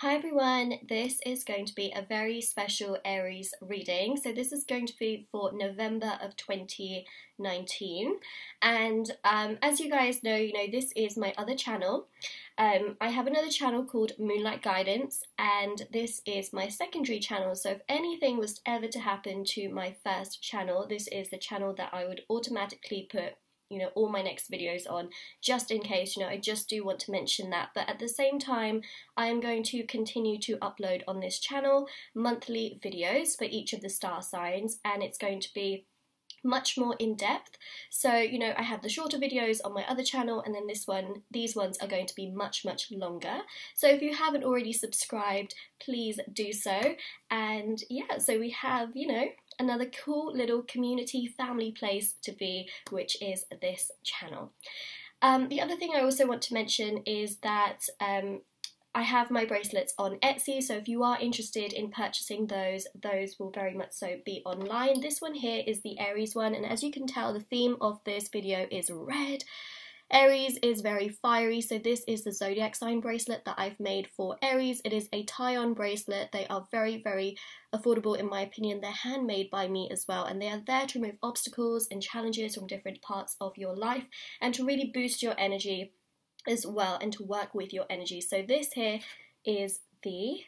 Hi everyone, this is going to be a very special Aries reading. So this is going to be for November of 2019, and as you guys know, this is my other channel. I have another channel called Moonlight Guidance, and this is my secondary channel. So if anything was ever to happen to my first channel, this is the channel that I would automatically put all my next videos on, just in case. I just do want to mention that. But at the same time, I am going to continue to upload on this channel monthly videos for each of the star signs, and it's going to be much more in depth. So I have the shorter videos on my other channel, and then these ones are going to be much longer. So if you haven't already subscribed, please do so. And yeah, so we have another cool little community family place to be, which is this channel. The other thing I also want to mention is that I have my bracelets on Etsy, so if you are interested in purchasing those will very much so be online. This one here is the Aries one, and as you can tell, the theme of this video is red. Aries is very fiery, so this is the zodiac sign bracelet that I've made for Aries. It is a tie-on bracelet. They are very affordable in my opinion. They're handmade by me as well, and they are there to remove obstacles and challenges from different parts of your life and to really boost your energy as well and to work with your energy. So this here is the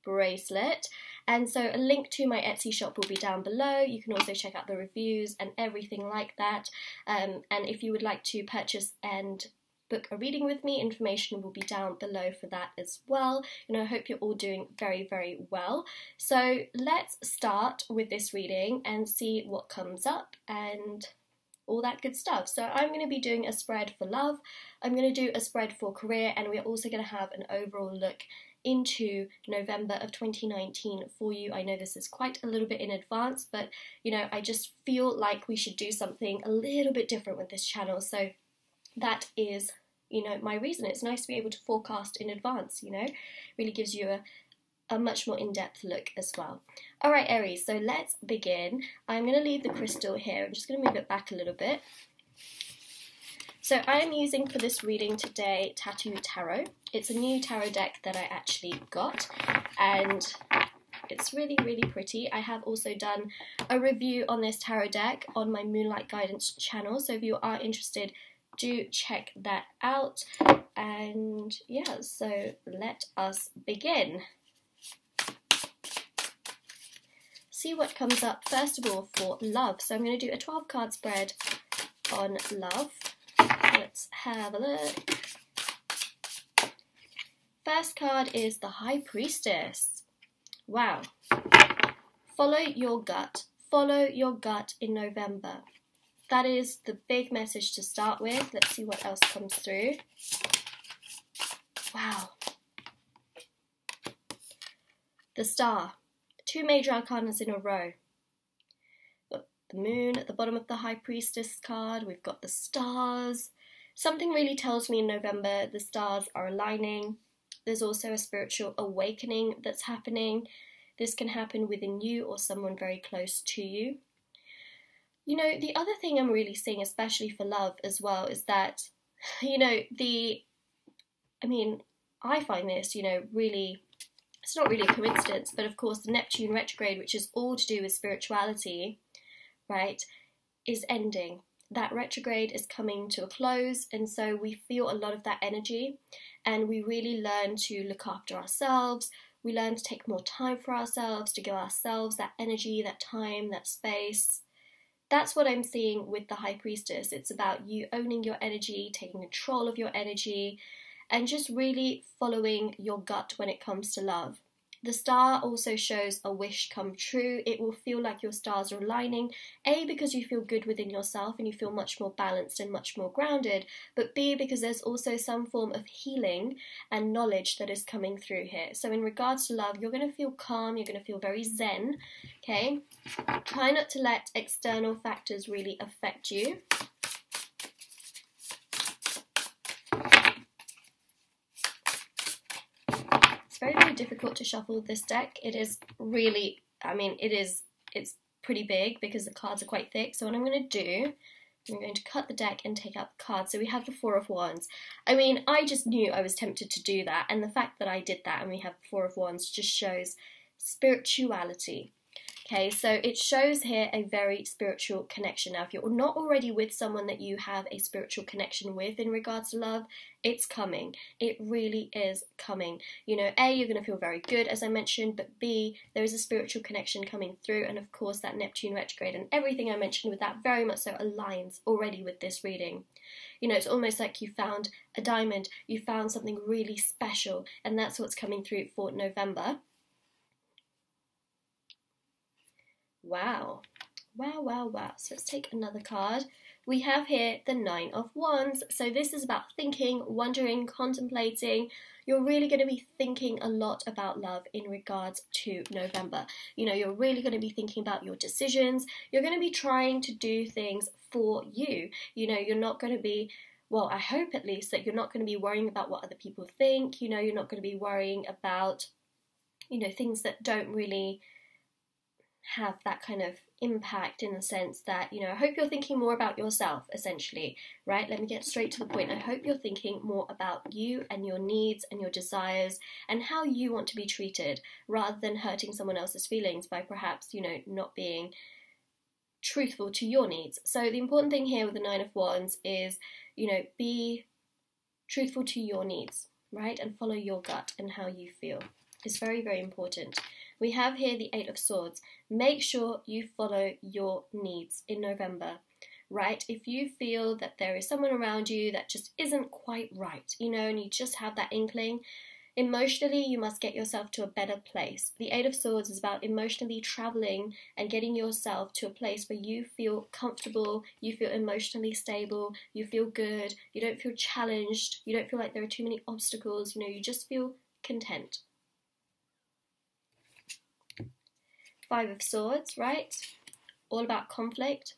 bracelet, and so a link to my Etsy shop will be down below. You can also check out the reviews and everything like that, and if you would like to purchase and book a reading with me, information will be down below for that as well. I hope you're all doing very well. So let's start with this reading and see what comes up and all that good stuff. So I'm going to be doing a spread for love, I'm going to do a spread for career, and we're also going to have an overall look into November of 2019 for you. I know this is quite a little bit in advance, but I just feel like we should do something a little bit different with this channel. So that is my reason. It's nice to be able to forecast in advance, really gives you a much more in-depth look as well. Alright Aries, so let's begin. I'm going to leave the crystal here. I'm just going to move it back a little bit. So I am using for this reading today Tattoo Tarot. It's a new tarot deck that I actually got, and it's really pretty. I have also done a review on this tarot deck on my Moonlight Guidance channel, so if you are interested, do check that out. And yeah, so let us begin. See what comes up first of all for love. So I'm going to do a 12 card spread on love. Let's have a look. First card is the High Priestess. Wow. Follow your gut. Follow your gut in November. That is the big message to start with. Let's see what else comes through. Wow. The Star. Two major arcanas in a row. We've got the Moon at the bottom of the High Priestess card. We've got the stars. Something really tells me in November the stars are aligning. There's also a spiritual awakening that's happening. This can happen within you or someone very close to you. The other thing I'm really seeing, especially for love as well, is that, I find this, really, it's not really a coincidence, but of course the Neptune retrograde, which is all to do with spirituality, right, is ending. That retrograde is coming to a close, and so we feel a lot of that energy, and we really learn to look after ourselves. We learn to take more time for ourselves, to give ourselves that energy, that time, that space. That's what I'm seeing with the High Priestess. It's about you owning your energy, taking control of your energy, and just really following your gut when it comes to love. The Star also shows a wish come true. It will feel like your stars are aligning, A, because you feel good within yourself and you feel much more balanced and much more grounded, but B, because there's also some form of healing and knowledge that is coming through here. So in regards to love, you're going to feel calm, you're going to feel very zen, okay? Try not to let external factors really affect you. Very difficult to shuffle this deck. It is really, it's pretty big because the cards are quite thick. So what I'm going to do, I'm going to cut the deck and take out the card. So we have the Four of Wands. I mean, I just knew I was tempted to do that, and the fact that I did that and we have the Four of Wands just shows spirituality. Okay, so it shows here a very spiritual connection. Now, if you're not already with someone that you have a spiritual connection with in regards to love, it's coming. It really is coming. You know, A, you're going to feel very good, as I mentioned, but B, there is a spiritual connection coming through, and of course that Neptune retrograde and everything I mentioned with that very much so aligns already with this reading. You know, it's almost like you found a diamond, you found something really special, and that's what's coming through for November. Wow. Wow, wow, wow. So let's take another card. We have here the Nine of Wands. So this is about thinking, wondering, contemplating. You're really going to be thinking a lot about love in regards to November. You know, you're really going to be thinking about your decisions. You're going to be trying to do things for you. You know, you're not going to be, well, I hope at least that you're not going to be worrying about what other people think. You know, you're not going to be worrying about, you know, things that don't really have that kind of impact, in the sense that, you know, I hope you're thinking more about yourself, essentially, right? Let me get straight to the point. I hope you're thinking more about you and your needs and your desires and how you want to be treated, rather than hurting someone else's feelings by perhaps, you know, not being truthful to your needs. So the important thing here with the Nine of Wands is, you know, be truthful to your needs, right? And follow your gut and how you feel. It's very, very important. We have here the Eight of Swords. Make sure you follow your needs in November, right? If you feel that there is someone around you that just isn't quite right, you know, and you just have that inkling, emotionally you must get yourself to a better place. The Eight of Swords is about emotionally traveling and getting yourself to a place where you feel comfortable, you feel emotionally stable, you feel good, you don't feel challenged, you don't feel like there are too many obstacles, you know, you just feel content. Five of Swords, right? All about conflict.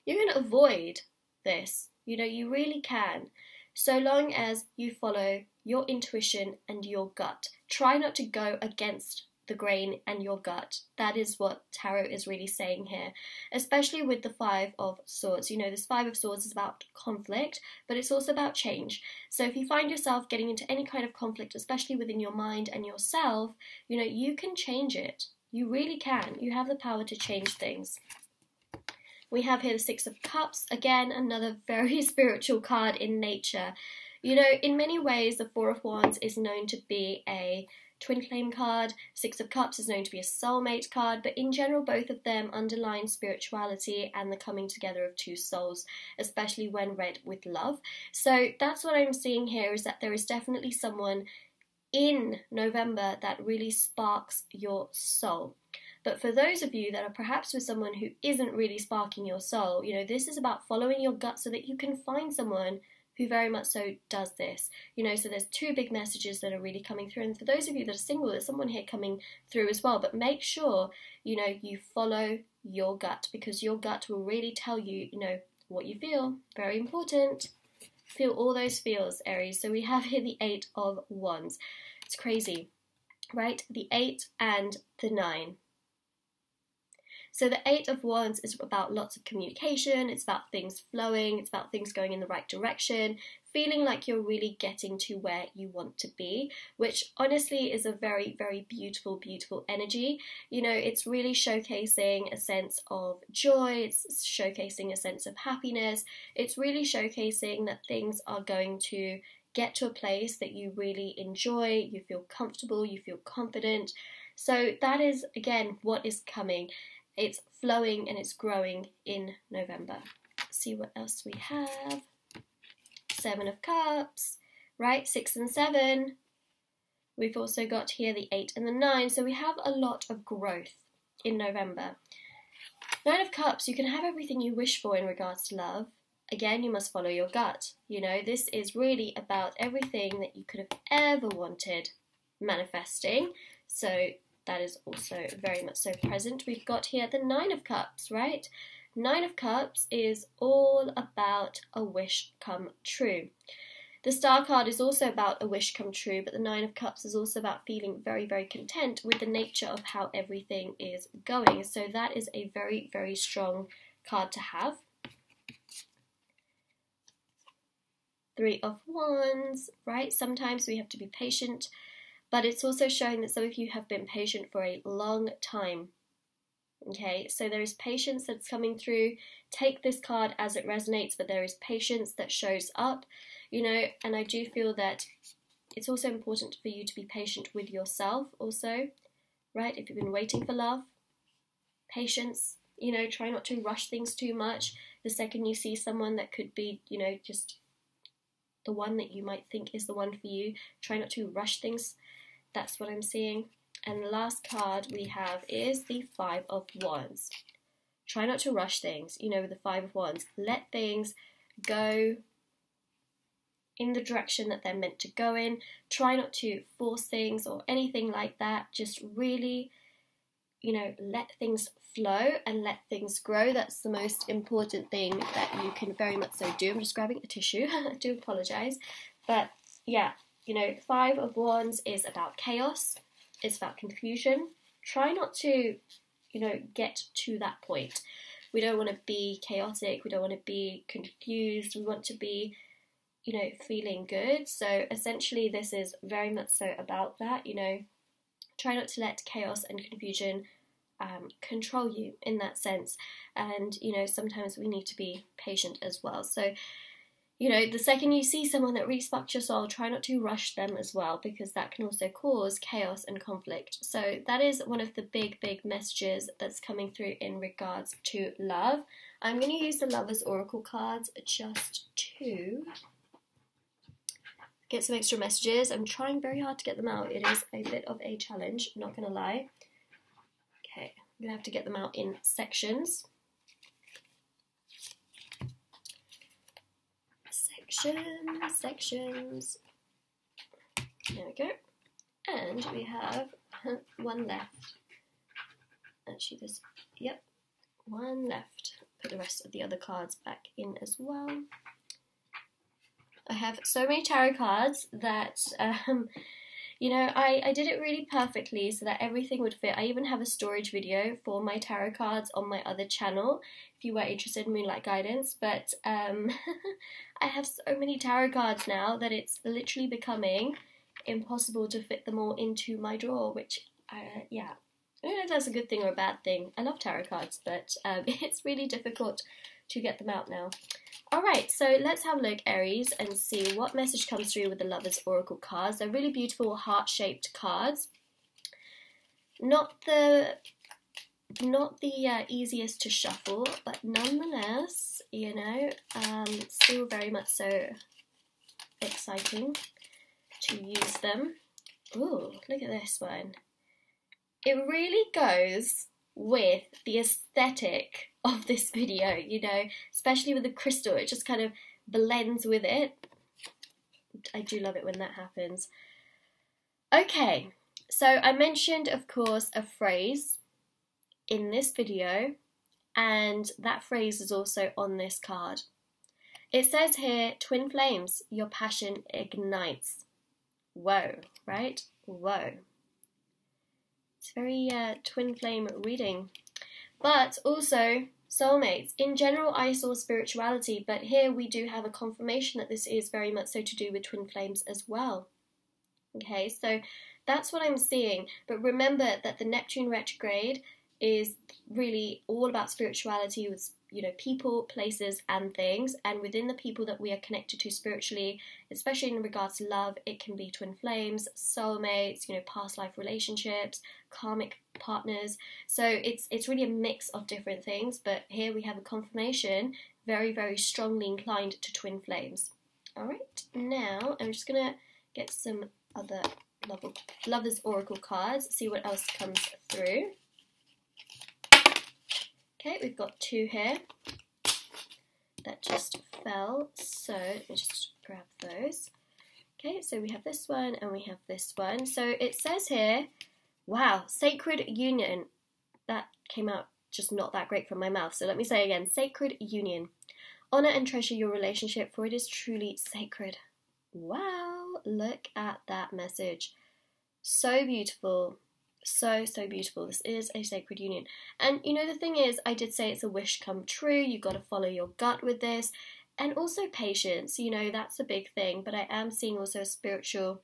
You're going to avoid this. You know, you really can. So long as you follow your intuition and your gut. Try not to go against the grain and your gut. That is what tarot is really saying here. Especially with the Five of Swords. You know, this Five of Swords is about conflict, but it's also about change. So if you find yourself getting into any kind of conflict, especially within your mind and yourself, you know, you can change it. You really can. You have the power to change things. We have here the Six of Cups. Again, another very spiritual card in nature. You know, in many ways, the Four of Wands is known to be a twin flame card. Six of Cups is known to be a soulmate card. But in general, both of them underline spirituality and the coming together of two souls, especially when read with love. So that's what I'm seeing here, is that there is definitely someone in November that really sparks your soul. But for those of you that are perhaps with someone who isn't really sparking your soul, you know, this is about following your gut so that you can find someone who very much so does this. You know, so there's two big messages that are really coming through. And for those of you that are single, there's someone here coming through as well. But make sure, you know, you follow your gut, because your gut will really tell you, you know, what you feel. Very important. Feel all those feels, Aries. So we have here the Eight of Wands. It's crazy, right? The 8 and the 9. So the Eight of Wands is about lots of communication, it's about things flowing, it's about things going in the right direction, feeling like you're really getting to where you want to be, which honestly is a very, very beautiful, beautiful energy. You know, it's really showcasing a sense of joy, it's showcasing a sense of happiness, it's really showcasing that things are going to get to a place that you really enjoy, you feel comfortable, you feel confident. So that is, again, what is coming. It's flowing and it's growing in November. Let's see what else we have. Seven of Cups, right? 6 and 7. We've also got here the 8 and the 9. So we have a lot of growth in November. 9 of Cups, you can have everything you wish for in regards to love. Again, you must follow your gut. You know, this is really about everything that you could have ever wanted manifesting. So that is also very much so present. We've got here the 9 of Cups, right? 9 of Cups is all about a wish come true. The Star card is also about a wish come true, but the 9 of Cups is also about feeling very, very content with the nature of how everything is going. So that is a very, very strong card to have. Three of Wands, right? Sometimes we have to be patient, but it's also showing that some of you have been patient for a long time. Okay, so there is patience that's coming through. Take this card as it resonates, but there is patience that shows up, you know, and I do feel that it's also important for you to be patient with yourself also, right? If you've been waiting for love, patience, you know, try not to rush things too much. The second you see someone that could be, you know, just the one that you might think is the one for you, try not to rush things. That's what I'm seeing. And the last card we have is the Five of Wands. Try not to rush things, you know, with the Five of Wands. Let things go in the direction that they're meant to go in. Try not to force things or anything like that. Just really, you know, let things flow and let things grow. That's the most important thing that you can very much so do. I'm just grabbing a tissue. I do apologise. But yeah, you know, Five of Wands is about chaos. It's about confusion. Try not to, you know, get to that point. We don't want to be chaotic. We don't want to be confused. We want to be, you know, feeling good. So essentially this is very much so about that, you know. Try not to let chaos and confusion control you in that sense. And, you know, sometimes we need to be patient as well. So, you know, the second you see someone that really sparks your soul, try not to rush them as well, because that can also cause chaos and conflict. So that is one of the big messages that's coming through in regards to love. I'm going to use the Lover's Oracle cards just to get some extra messages. I'm trying very hard to get them out. It is a bit of a challenge, not going to lie. Okay, I'm going to have to get them out in sections. Sections. There we go. And we have one left. Actually, there's, yep, one left. Put the rest of the other cards back in as well. I have so many tarot cards that, you know, I did it really perfectly so that everything would fit. I even have a storage video for my tarot cards on my other channel, if you were interested in Moonlight Guidance, but I have so many tarot cards now that it's literally becoming impossible to fit them all into my drawer, which, yeah, I don't know if that's a good thing or a bad thing. I love tarot cards, but it's really difficult to get them out now. Alright, so let's have a look, Aries, and see what message comes through with the Lover's Oracle cards. They're really beautiful heart-shaped cards. Not the easiest to shuffle, but nonetheless, you know, still very much so exciting to use them. Ooh, look at this one. It really goes with the aesthetic of this video, you know, especially with the crystal. It just kind of blends with it. I do love it when that happens. Okay, so I mentioned, of course, a phrase in this video, and that phrase is also on this card. It says here, twin flames, your passion ignites. Whoa, right? Whoa. It's very twin flame reading. But also, soulmates. In general, I saw spirituality, but here we do have a confirmation that this is very much so to do with twin flames as well. Okay, so that's what I'm seeing. But remember that the Neptune retrograde is really all about spirituality with, you know, people, places, and things. And within the people that we are connected to spiritually, especially in regards to love, it can be twin flames, soulmates, you know, past life relationships, karmic partners. So it's really a mix of different things. But here we have a confirmation, very, very strongly inclined to twin flames. All right, now I'm just gonna get some other Lover's Oracle cards, see what else comes through. Okay, we've got two here that just fell, so let me just grab those. Okay, so we have this one and we have this one. So it says here, wow, sacred union. That came out just not that great from my mouth, so let me say again, sacred union. Honor and treasure your relationship, for it is truly sacred. Wow, look at that message. So beautiful. So beautiful. This is a sacred union. And you know, the thing is, I did say it's a wish come true. You've got to follow your gut with this. And also patience, you know, that's a big thing, but I am seeing also a spiritual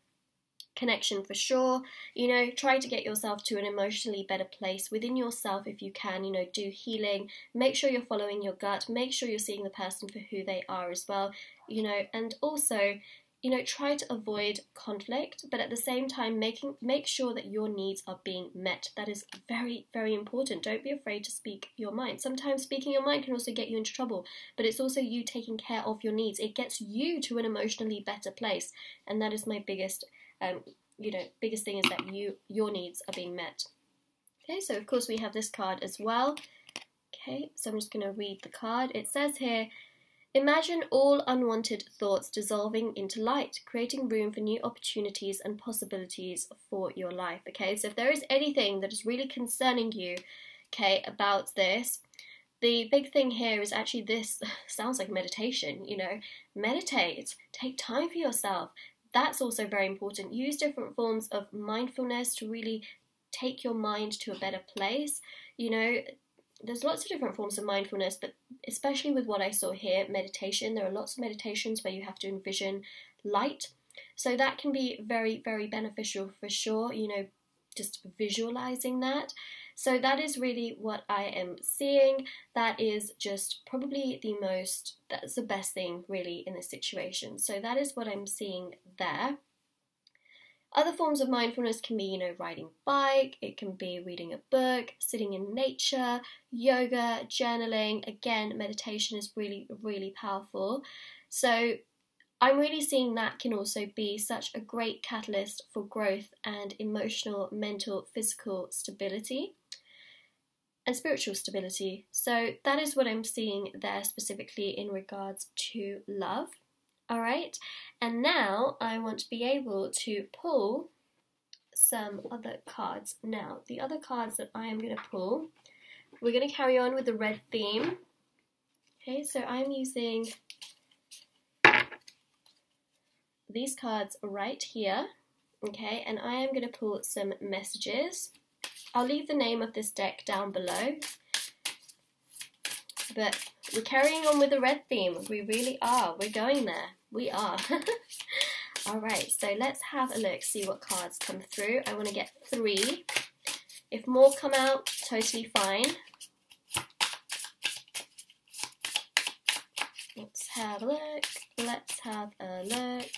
connection for sure. You know, try to get yourself to an emotionally better place within yourself if you can. You know, do healing, make sure you're following your gut, make sure you're seeing the person for who they are as well, you know, and also, you know, try to avoid conflict, but at the same time make sure that your needs are being met. That is very, very important. Don't be afraid to speak your mind. Sometimes speaking your mind can also get you into trouble, but it's also you taking care of your needs. It gets you to an emotionally better place, and that is my biggest you know, biggest thing, is that your needs are being met. Okay, so of course we have this card as well. Okay, so I'm just going to read the card. It says here, imagine all unwanted thoughts dissolving into light, creating room for new opportunities and possibilities for your life. Okay, so if there is anything that is really concerning you, okay, about this, the big thing here is actually this sounds like meditation, you know, meditate, take time for yourself. That's also very important. Use different forms of mindfulness to really take your mind to a better place. You know, there's lots of different forms of mindfulness, but especially with what I saw here, meditation, there are lots of meditations where you have to envision light. So that can be very, very beneficial for sure, you know, just visualizing that. So that is really what I am seeing. That is just probably that's the best thing really in this situation. So that is what I'm seeing there. Other forms of mindfulness can be, you know, riding a bike, it can be reading a book, sitting in nature, yoga, journaling. Again, meditation is really, really powerful. So I'm really seeing that can also be such a great catalyst for growth and emotional, mental, physical stability and spiritual stability. So that is what I'm seeing there specifically in regards to love. All right, and now I want to be able to pull some other cards. Now, the other cards that I am going to pull, we're going to carry on with the red theme. Okay, so I'm using these cards right here. Okay, and I am going to pull some messages. I'll leave the name of this deck down below, but we're carrying on with the red theme. We really are. We're going there. We are. Alright, so let's have a look, see what cards come through. I want to get 3. If more come out, totally fine. Let's have a look. Let's have a look.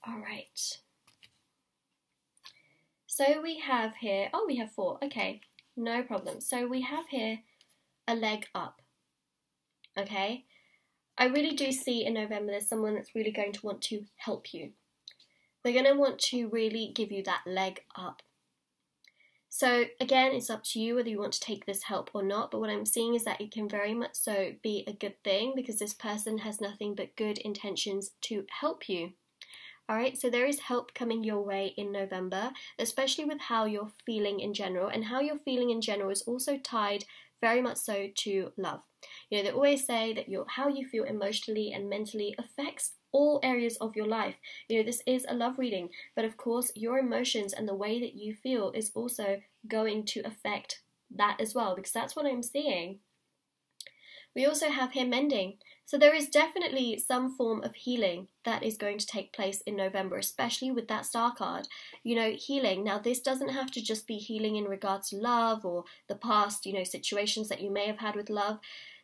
Alright. So we have here, oh, we have 4. Okay, no problem. So we have here a leg up. Okay, I really do see in November there's someone that's really going to want to help you. They're going to want to really give you that leg up. So again, it's up to you whether you want to take this help or not, but what I'm seeing is that it can very much so be a good thing because this person has nothing but good intentions to help you. Alright, so there is help coming your way in November, especially with how you're feeling in general, and how you're feeling in general is also tied very much so to love. You know, they always say that how you feel emotionally and mentally affects all areas of your life. You know, this is a love reading, but of course your emotions and the way that you feel is also going to affect that as well, because that's what I'm seeing. We also have here mending. So there is definitely some form of healing that is going to take place in November, especially with that star card. You know, healing. Now, this doesn't have to just be healing in regards to love or the past, you know, situations that you may have had with love.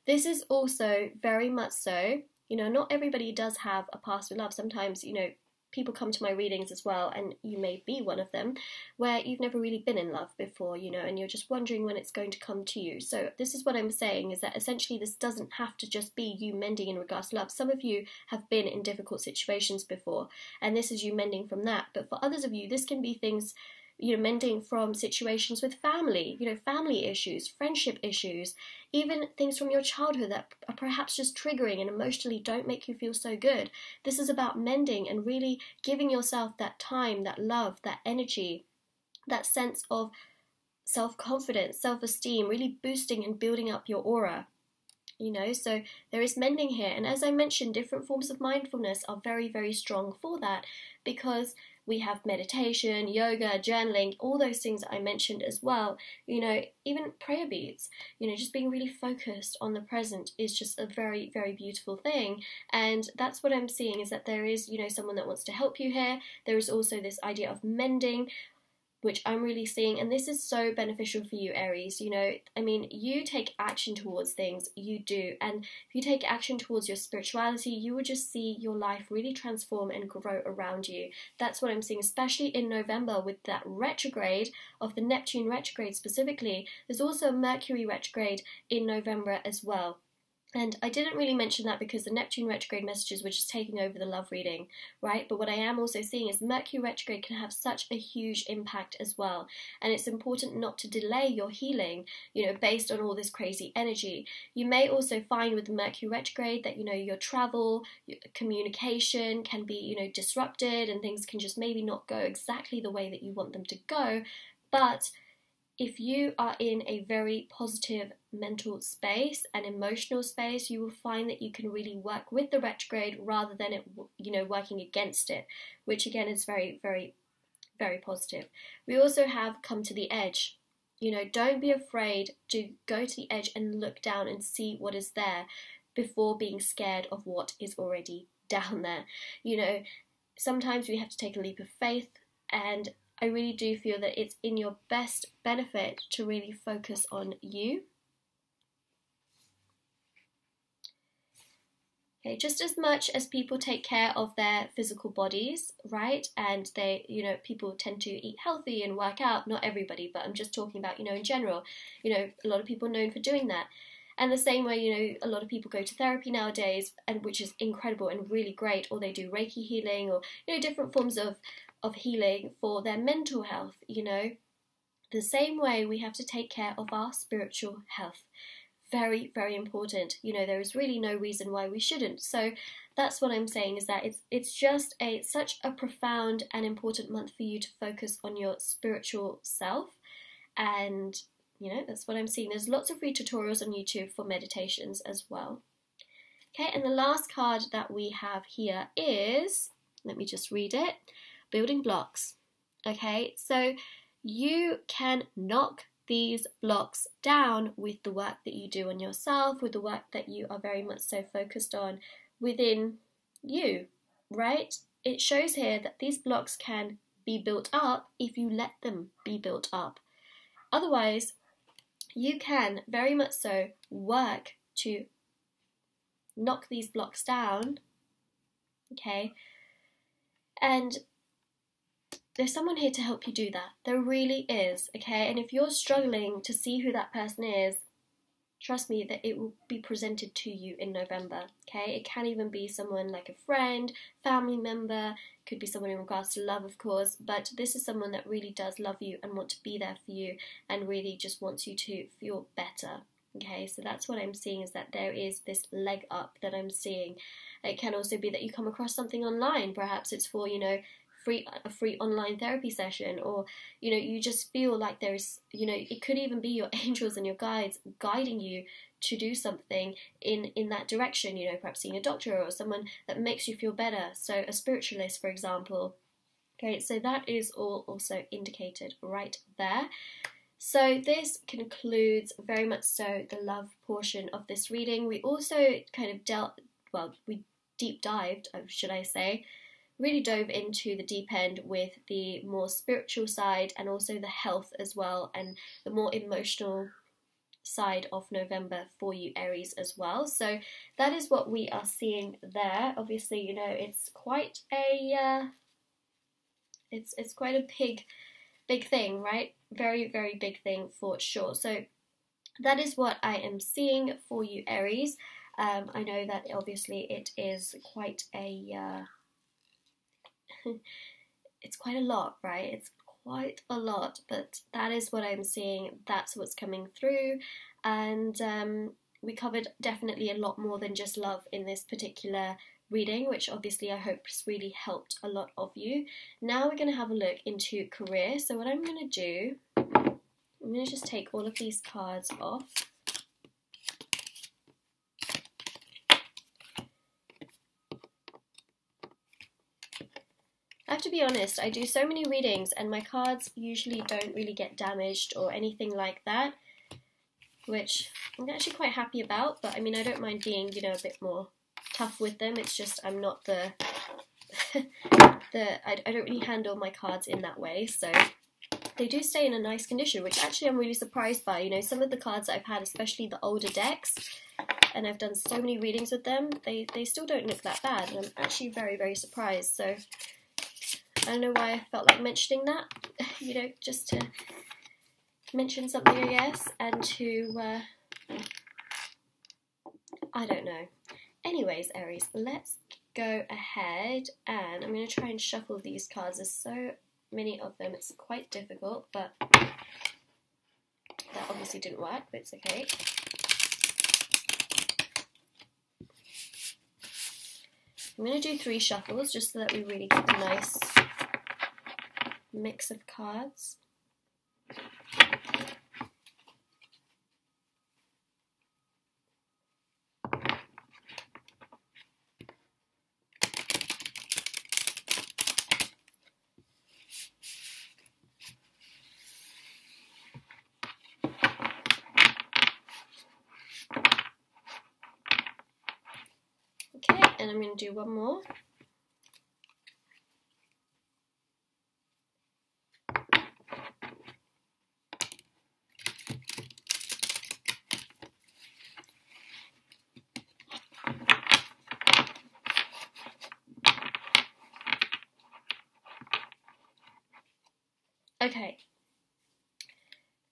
This is also very much so, you know, not everybody does have a past with love. Sometimes, you know, people come to my readings as well, and you may be one of them, where you've never really been in love before, you know, and you're just wondering when it's going to come to you. So this is what I'm saying, is that essentially this doesn't have to just be you mending in regards to love. Some of you have been in difficult situations before, and this is you mending from that. But for others of you, this can be things, you know, mending from situations with family, you know, family issues, friendship issues, even things from your childhood that are perhaps just triggering and emotionally don't make you feel so good. This is about mending and really giving yourself that time, that love, that energy, that sense of self-confidence, self-esteem, really boosting and building up your aura. you know, so there is mending here. And as I mentioned, different forms of mindfulness are very, very strong for that, because we have meditation, yoga, journaling, all those things that I mentioned as well. You know, even prayer beads, you know, just being really focused on the present is just a very, very beautiful thing. And that's what I'm seeing, is that there is, you know, someone that wants to help you here. There is also this idea of mending, which I'm really seeing, and this is so beneficial for you, Aries. You know, I mean, you take action towards things, you do, and if you take action towards your spirituality, you will just see your life really transform and grow around you. That's what I'm seeing, especially in November with that retrograde of the Neptune retrograde specifically. There's also a Mercury retrograde in November as well. And I didn't really mention that because the Neptune retrograde messages were just taking over the love reading, right? But what I am also seeing is Mercury retrograde can have such a huge impact as well. And it's important not to delay your healing, you know, based on all this crazy energy. You may also find with the Mercury retrograde that, you know, your travel, your communication can be, you know, disrupted, and things can just maybe not go exactly the way that you want them to go. But if you are in a very positive mental space and emotional space, you will find that you can really work with the retrograde rather than it, you know, working against it, which again is very, very, very positive. We also have come to the edge. You know, don't be afraid to go to the edge and look down and see what is there before being scared of what is already down there. You know, sometimes we have to take a leap of faith, and I really do feel that it's in your best benefit to really focus on you. Okay, just as much as people take care of their physical bodies, right? And they, you know, people tend to eat healthy and work out. Not everybody, but I'm just talking about, you know, in general. You know, a lot of people are known for doing that. And the same way, you know, a lot of people go to therapy nowadays, and which is incredible and really great, or they do Reiki healing, or, you know, different forms of healing for their mental health. You know, the same way we have to take care of our spiritual health. Very, very important. You know, there is really no reason why we shouldn't. So that's what I'm saying, is that it's just such a profound and important month for you to focus on your spiritual self. And, you know, that's what I'm seeing. There's lots of free tutorials on YouTube for meditations as well. Okay, and the last card that we have here is, let me just read it, building blocks. Okay, so you can knock these blocks down with the work that you do on yourself, with the work that you are very much so focused on within you, right? It shows here that these blocks can be built up if you let them be built up. Otherwise, you can very much so work to knock these blocks down, okay? And there's someone here to help you do that. There really is, okay? And if you're struggling to see who that person is, trust me that it will be presented to you in November, okay? It can even be someone like a friend, family member, could be someone in regards to love, of course, but this is someone that really does love you and want to be there for you and really just wants you to feel better, okay? So that's what I'm seeing, is that there is this leg up that I'm seeing. It can also be that you come across something online. Perhaps it's for, you know, a free online therapy session, or, you know, you just feel like there's, you know, it could even be your angels and your guides guiding you to do something in that direction, you know, perhaps seeing a doctor or someone that makes you feel better, so a spiritualist, for example. Okay, so that is all also indicated right there. So this concludes very much so the love portion of this reading. We also kind of we deep dived, should I say, really dove into the deep end with the more spiritual side and also the health as well, and the more emotional side of November for you, Aries, as well. So that is what we are seeing there. Obviously, you know, it's quite a it's quite a big thing, right? Very, very big thing for sure. So that is what I am seeing for you, Aries. I know that obviously it is quite a it's quite a lot, right? It's quite a lot, but that is what I'm seeing. That's what's coming through, and we covered definitely a lot more than just love in this particular reading, which obviously I hope has really helped a lot of you. Now we're going to have a look into career. So what I'm going to do, I'm going to just take all of these cards off. have to be honest, I do so many readings and my cards usually don't really get damaged or anything like that, which I'm actually quite happy about. But I mean, I don't mind being, you know, a bit more tough with them. It's just I'm not the I don't really handle my cards in that way, so they do stay in a nice condition, which actually I'm really surprised by. You know, some of the cards that I've had, especially the older decks, and I've done so many readings with them, they still don't look that bad, and I'm actually very, very surprised. So I don't know why I felt like mentioning that, you know, just to mention something, I guess, and to, I don't know. Anyways, Aries, let's go ahead, and I'm going to try and shuffle these cards. There's so many of them, it's quite difficult, but that obviously didn't work, but it's okay. I'm going to do 3 shuffles just so that we really get a nice mix of cards. And I'm going to do one more. Okay.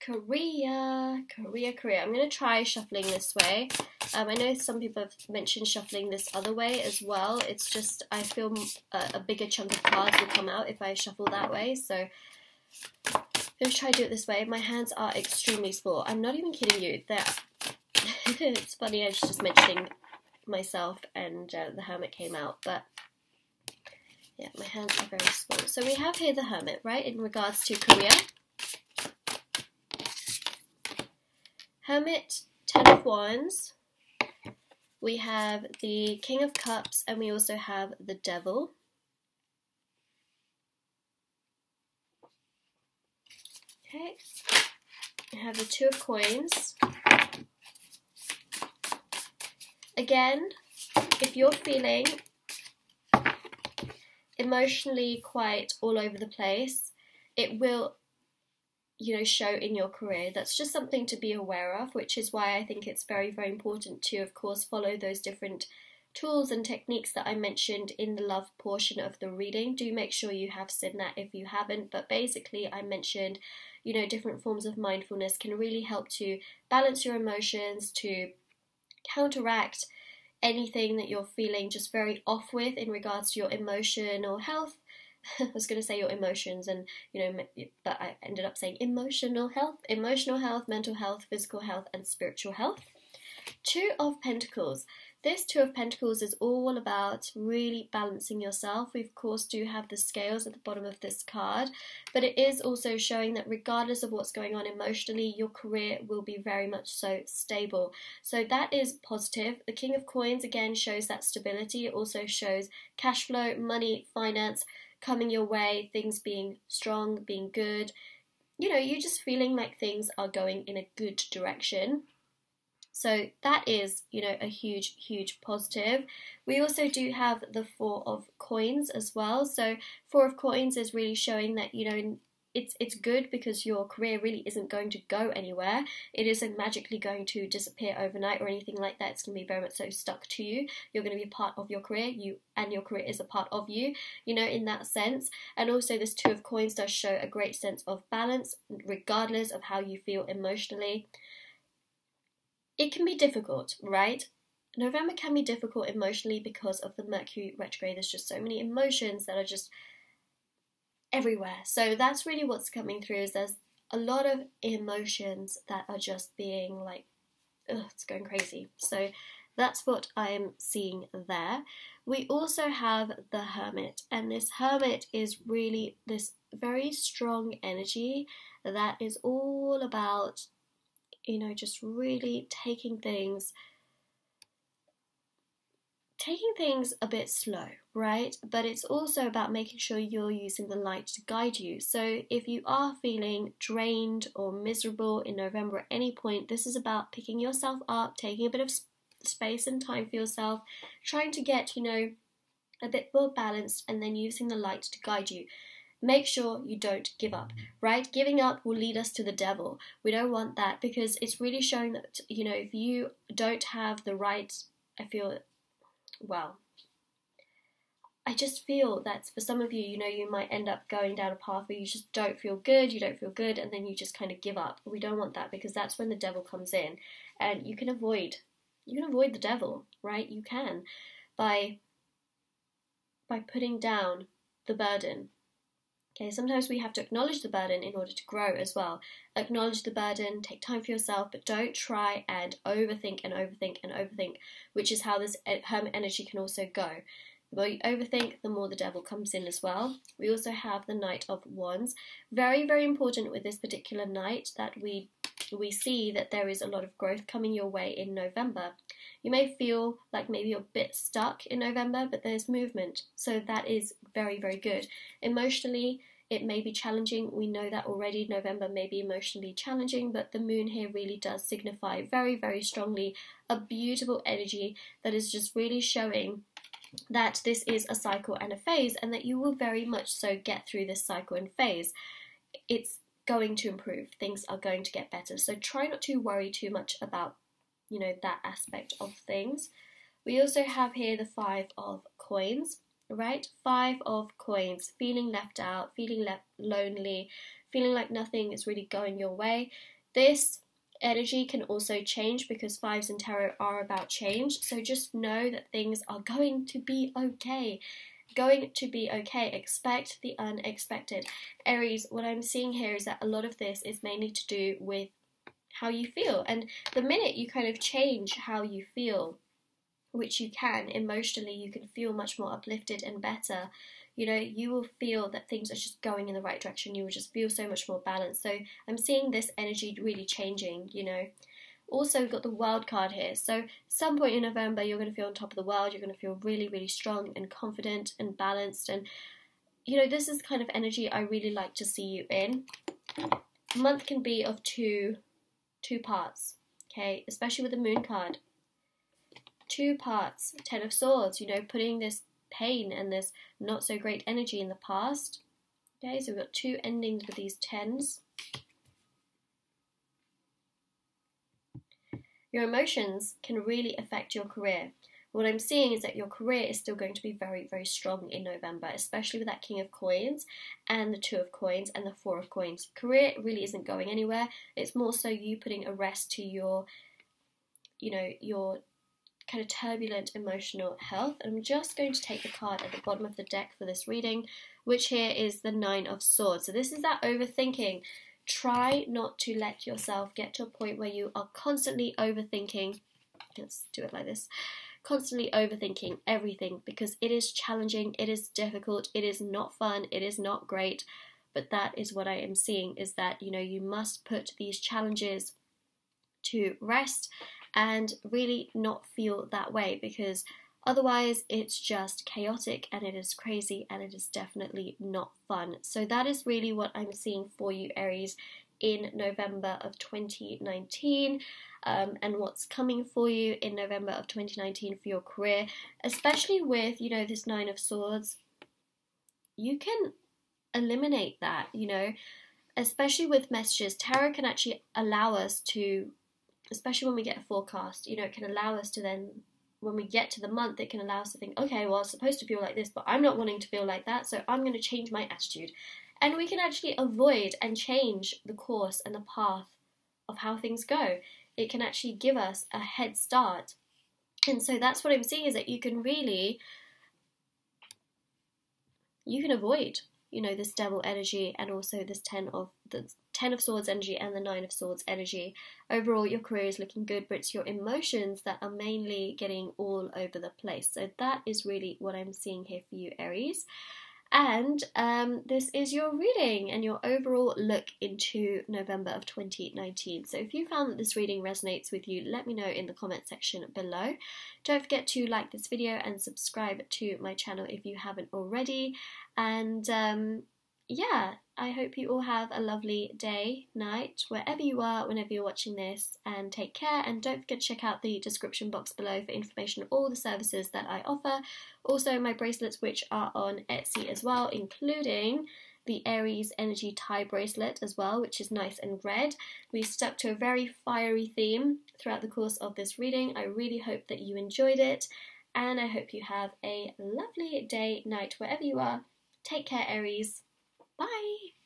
Korea. I'm going to try shuffling this way. I know some people have mentioned shuffling this other way as well. It's just I feel a bigger chunk of cards will come out if I shuffle that way. So I'm going to try to do it this way. My hands are extremely small. I'm not even kidding you. It's funny, I was just mentioning myself and the Hermit came out. But yeah, my hands are very small. So we have here the Hermit, right, in regards to Korea. Hermit, 10 of Wands. We have the King of Cups, and we also have the Devil. Okay. We have the Two of Coins. Again, if you're feeling emotionally quite all over the place, it will, you know, show in your career. That's just something to be aware of, which is why I think it's very, very important to, of course, follow those different tools and techniques that I mentioned in the love portion of the reading. Do make sure you have seen that if you haven't, but basically I mentioned, you know, different forms of mindfulness can really help to balance your emotions, to counteract anything that you're feeling just very off with in regards to your emotional health. I was going to say your emotions, and you know, but I ended up saying emotional health, mental health, physical health, and spiritual health. Two of Pentacles. This Two of Pentacles is all about really balancing yourself. We of course do have the scales at the bottom of this card, but it is also showing that regardless of what's going on emotionally, your career will be very much so stable. So that is positive. The King of Coins again shows that stability. It also shows cash flow, money, finance coming your way, things being strong, being good. You know, you're just feeling like things are going in a good direction. So that is, you know, a huge, huge positive. We also do have the Four of Coins as well. So Four of Coins is really showing that, you know, it's good because your career really isn't going to go anywhere. It isn't magically going to disappear overnight or anything like that. It's going to be very much so stuck to you. You're going to be a part of your career, and your career is a part of you, you know, in that sense. And also this Two of Coins does show a great sense of balance regardless of how you feel emotionally. It can be difficult, right? November can be difficult emotionally because of the Mercury retrograde. There's just so many emotions that are just everywhere. So that's really what's coming through, is there's a lot of emotions that are just being like, ugh, it's going crazy. So that's what I'm seeing there. We also have the Hermit, and this Hermit is really this very strong energy that is all about, you know, just really taking things a bit slow, right? But it's also about making sure you're using the light to guide you. So if you are feeling drained or miserable in November at any point, this is about picking yourself up, taking a bit of space and time for yourself, trying to get, you know, a bit more balanced, and then using the light to guide you. Make sure you don't give up, right? Giving up will lead us to the devil. We don't want that, because it's really showing that, you know, if you don't have the right, I just feel that for some of you, you know, you might end up going down a path where you just don't feel good, and then you just kind of give up. We don't want that, because that's when the devil comes in, and you can avoid the devil, right? You can, by putting down the burden. Okay, sometimes we have to acknowledge the burden in order to grow as well. Acknowledge the burden, take time for yourself, but don't try and overthink, which is how this hermit energy can also go. The more you overthink, the more the devil comes in as well. We also have the Knight of Wands. Very, very important with this particular night that we see that there is a lot of growth coming your way in November. You may feel like maybe you're a bit stuck in November, but there's movement. So that is very, very good. Emotionally, it may be challenging. We know that already. November may be emotionally challenging, but the moon here really does signify very, very strongly a beautiful energy that is just really showing that this is a cycle and a phase, and that you will very much so get through this cycle and phase. It's going to improve. Things are going to get better. So try not to worry too much about, you know, that aspect of things. We also have here the 5 of Coins, right? 5 of Coins, feeling left out, feeling lonely, feeling like nothing is really going your way. This energy can also change, because 5s in tarot are about change. So just know that things are going to be okay. Expect the unexpected. Aries, what I'm seeing here is that a lot of this is mainly to do with how you feel, and the minute you kind of change how you feel, which you can emotionally, you can feel much more uplifted and better. You know, you will feel that things are just going in the right direction. You will just feel so much more balanced. So I'm seeing this energy really changing, you know. Also, we've got the World card here. So some point in November, you're going to feel on top of the world. You're going to feel really, really strong and confident and balanced. And, you know, this is the kind of energy I really like to see you in. A month can be of two parts, okay? Especially with the Moon card. 2 parts. 10 of Swords, you know, putting this pain and this not so great energy in the past. Okay, so we've got 2 endings with these 10s. Your emotions can really affect your career. What I'm seeing is that your career is still going to be very, very strong in November, especially with that King of Coins and the 2 of Coins and the 4 of Coins. Career really isn't going anywhere. It's more so you putting a rest to your, you know, your kind of turbulent emotional health. And I'm just going to take the card at the bottom of the deck for this reading, which here is the 9 of Swords. So this is that overthinking. Try not to let yourself get to a point where you are constantly overthinking. Let's do it like this. Constantly overthinking everything, because it is challenging, it is difficult, it is not fun, it is not great. But that is what I am seeing, is that, you know, you must put these challenges to rest and really not feel that way, because otherwise it's just chaotic and it is crazy and it is definitely not fun. So that is really what I'm seeing for you, Aries, in November of 2019, and what's coming for you in November of 2019 for your career, especially with, you know, this 9 of Swords. You can eliminate that, you know, especially with messages. Tarot can actually allow us to, especially when we get a forecast, you know, it can allow us to then, when we get to the month, it can allow us to think, okay, well, I'm supposed to feel like this, but I'm not wanting to feel like that, so I'm going to change my attitude. And we can actually avoid and change the course and the path of how things go. It can actually give us a head start. And so that's what I'm seeing, is that you can really, you can avoid, you know, this devil energy and also this 10 of Swords energy and the 9 of Swords energy. Overall, your career is looking good, but it's your emotions that are mainly getting all over the place. So that is really what I'm seeing here for you, Aries. And this is your reading and your overall look into November of 2019. So if you found that this reading resonates with you, let me know in the comment section below. Don't forget to like this video and subscribe to my channel if you haven't already. And yeah, I hope you all have a lovely day, night, wherever you are, whenever you're watching this, and take care. And don't forget to check out the description box below for information on all the services that I offer. Also, my bracelets, which are on Etsy as well, including the Aries Energy Tie bracelet as well, which is nice and red. We stuck to a very fiery theme throughout the course of this reading. I really hope that you enjoyed it, and I hope you have a lovely day, night, wherever you are. Take care, Aries. Bye!